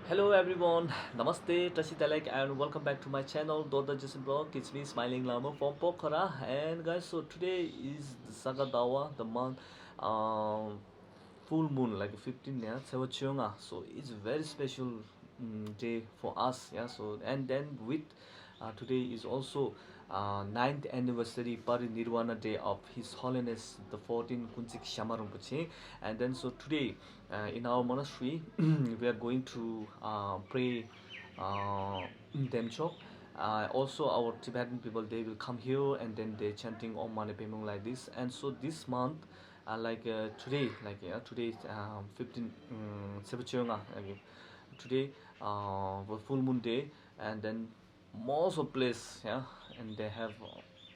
Hello everyone, Namaste, Tashi Talek, and welcome back to my channel, Doda Jason Blog. It's me, Smiling Lama from Pokhara. And guys, so today is the Sagadawa, the month, full moon, like 15, yeah, Sewachunga. So it's a very special day for us, yeah. So, and then with today is also ninth anniversary Parinirvana Day of His Holiness the 14th Kunchik Shama Rinpoche. And then so today in our monastery we are going to pray Demchok. Also our Tibetan people, they will come here and then they chanting Om Mani Padme Hum like this. And so this month today, today is 15 September, today was full moon day. And then most of place, yeah, and they have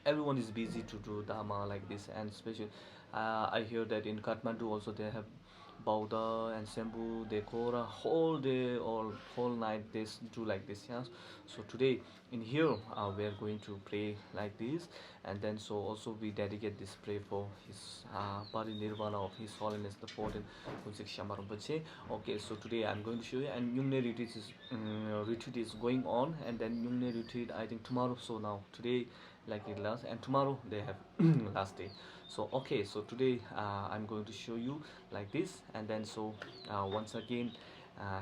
everyone is busy to do dharma like this. And especially I hear that in Kathmandu also they have Bauda and Sembu, they Kora whole day or whole night they do like this, yeah. So today in here we are going to pray like this. And then so also we dedicate this prayer for his Parinirvana of His Holiness the 14th Kunchik Shama Rinpoche. Okay, so today I'm going to show you. And Nyungne retreat is going on. And then Nyungne retreat I think tomorrow. So now today like it last, and tomorrow they have last day. So okay, so today I'm going to show you like this. And then so once again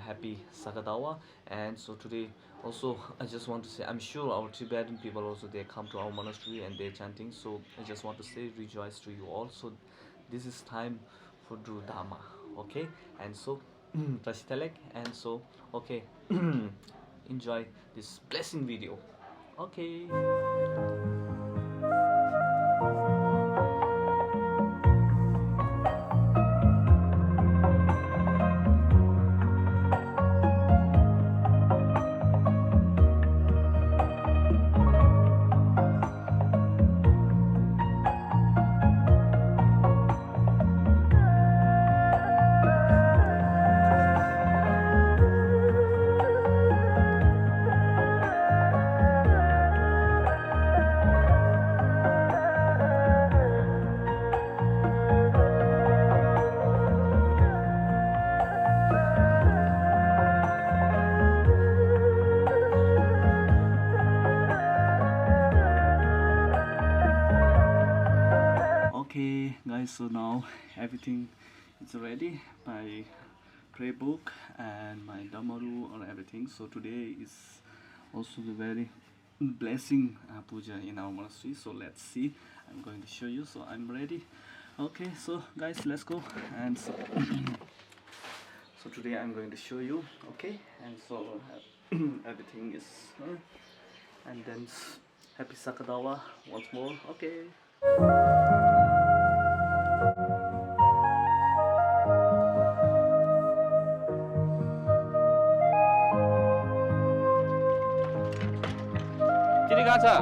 happy Sagadawa. And so today also I just want to say, I'm sure our Tibetan people also they come to our monastery and they're chanting. So I just want to say rejoice to you all. So this is time for do Dharma. Okay, and so Tashitalek. And so okay, enjoy this blessing video. Okay. Okay guys, so now everything is ready, my prayer book and my damaru or everything. So today is also the very blessing puja in our monastery. So let's see, I'm going to show you. So I'm ready. Okay, so guys, let's go. And so, so today I'm going to show you. Okay, and so everything is and then happy Sakadawa once more. Okay. Jadi kaca.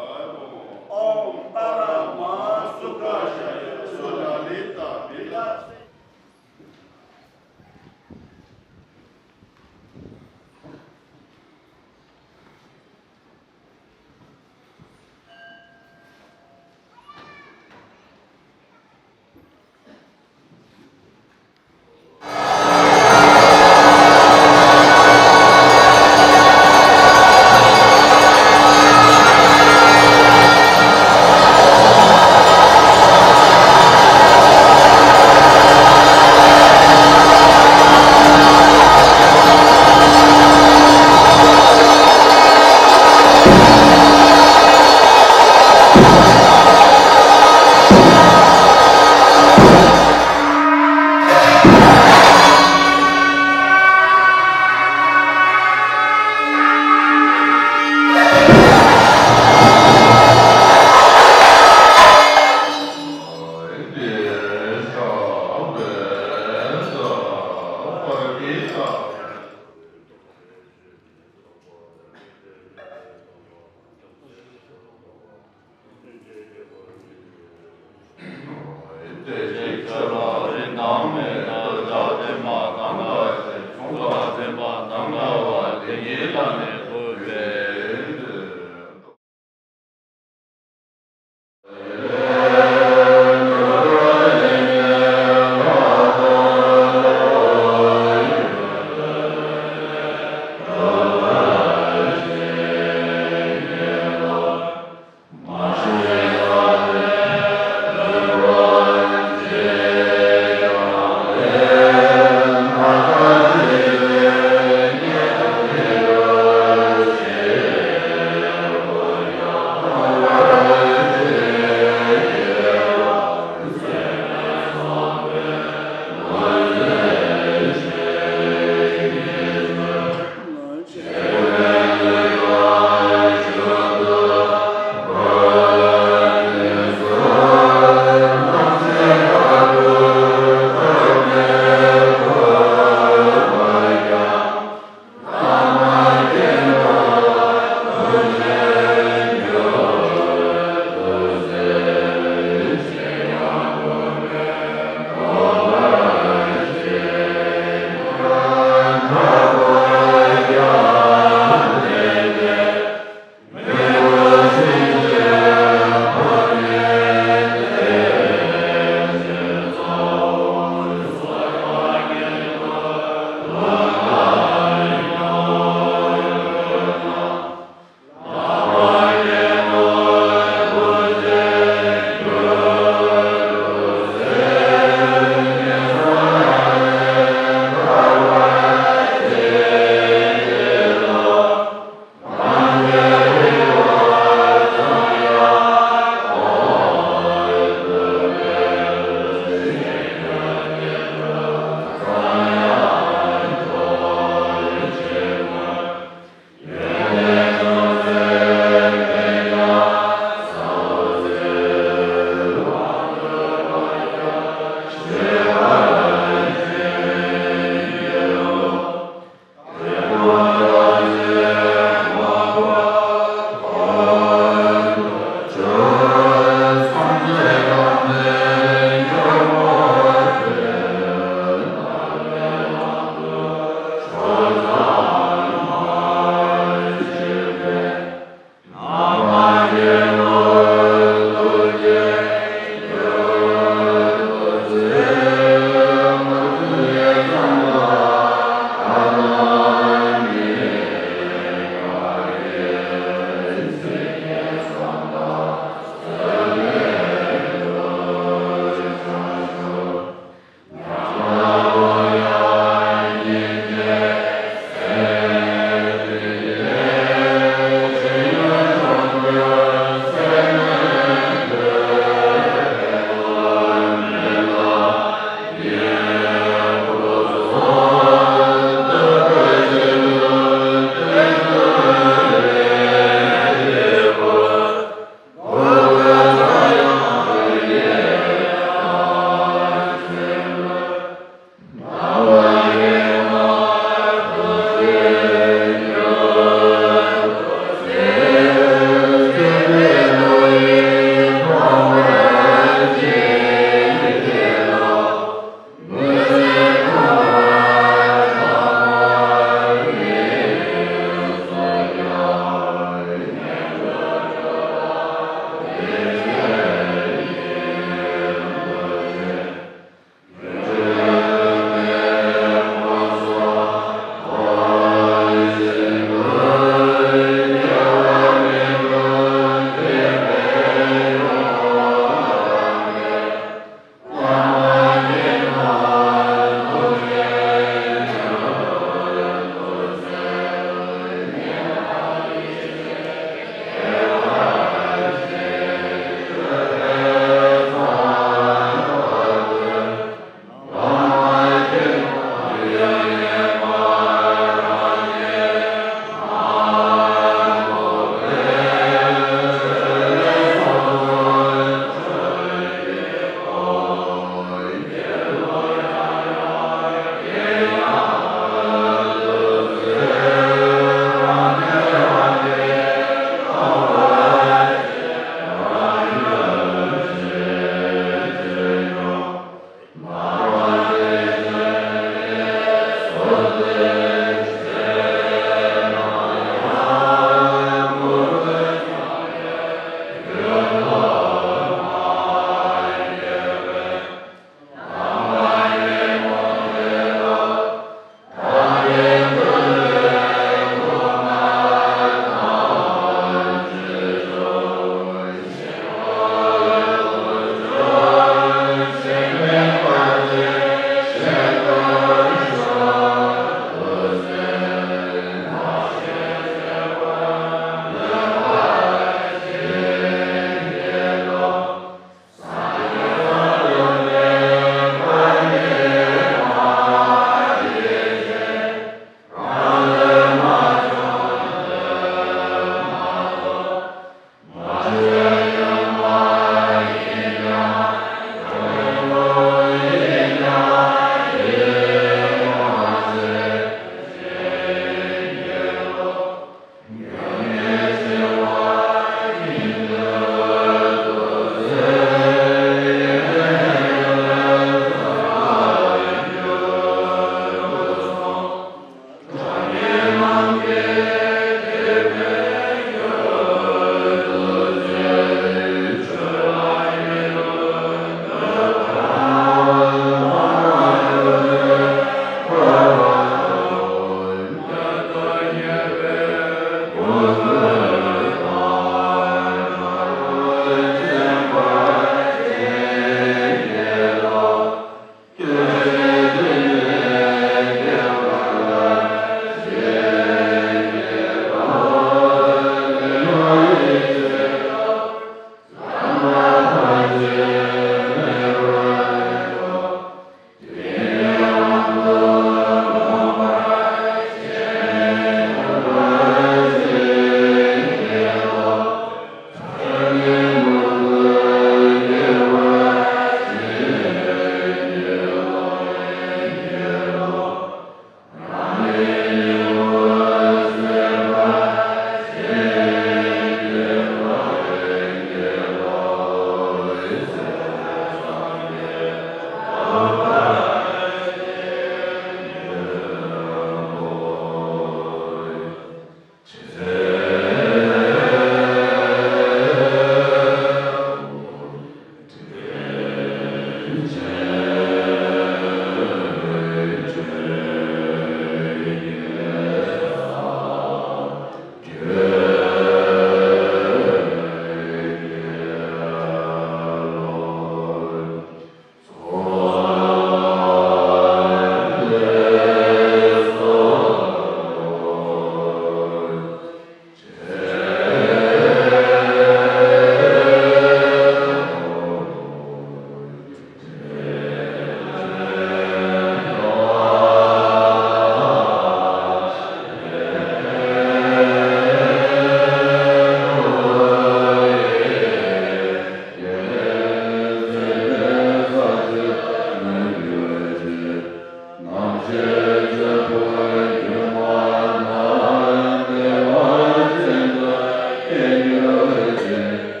Jai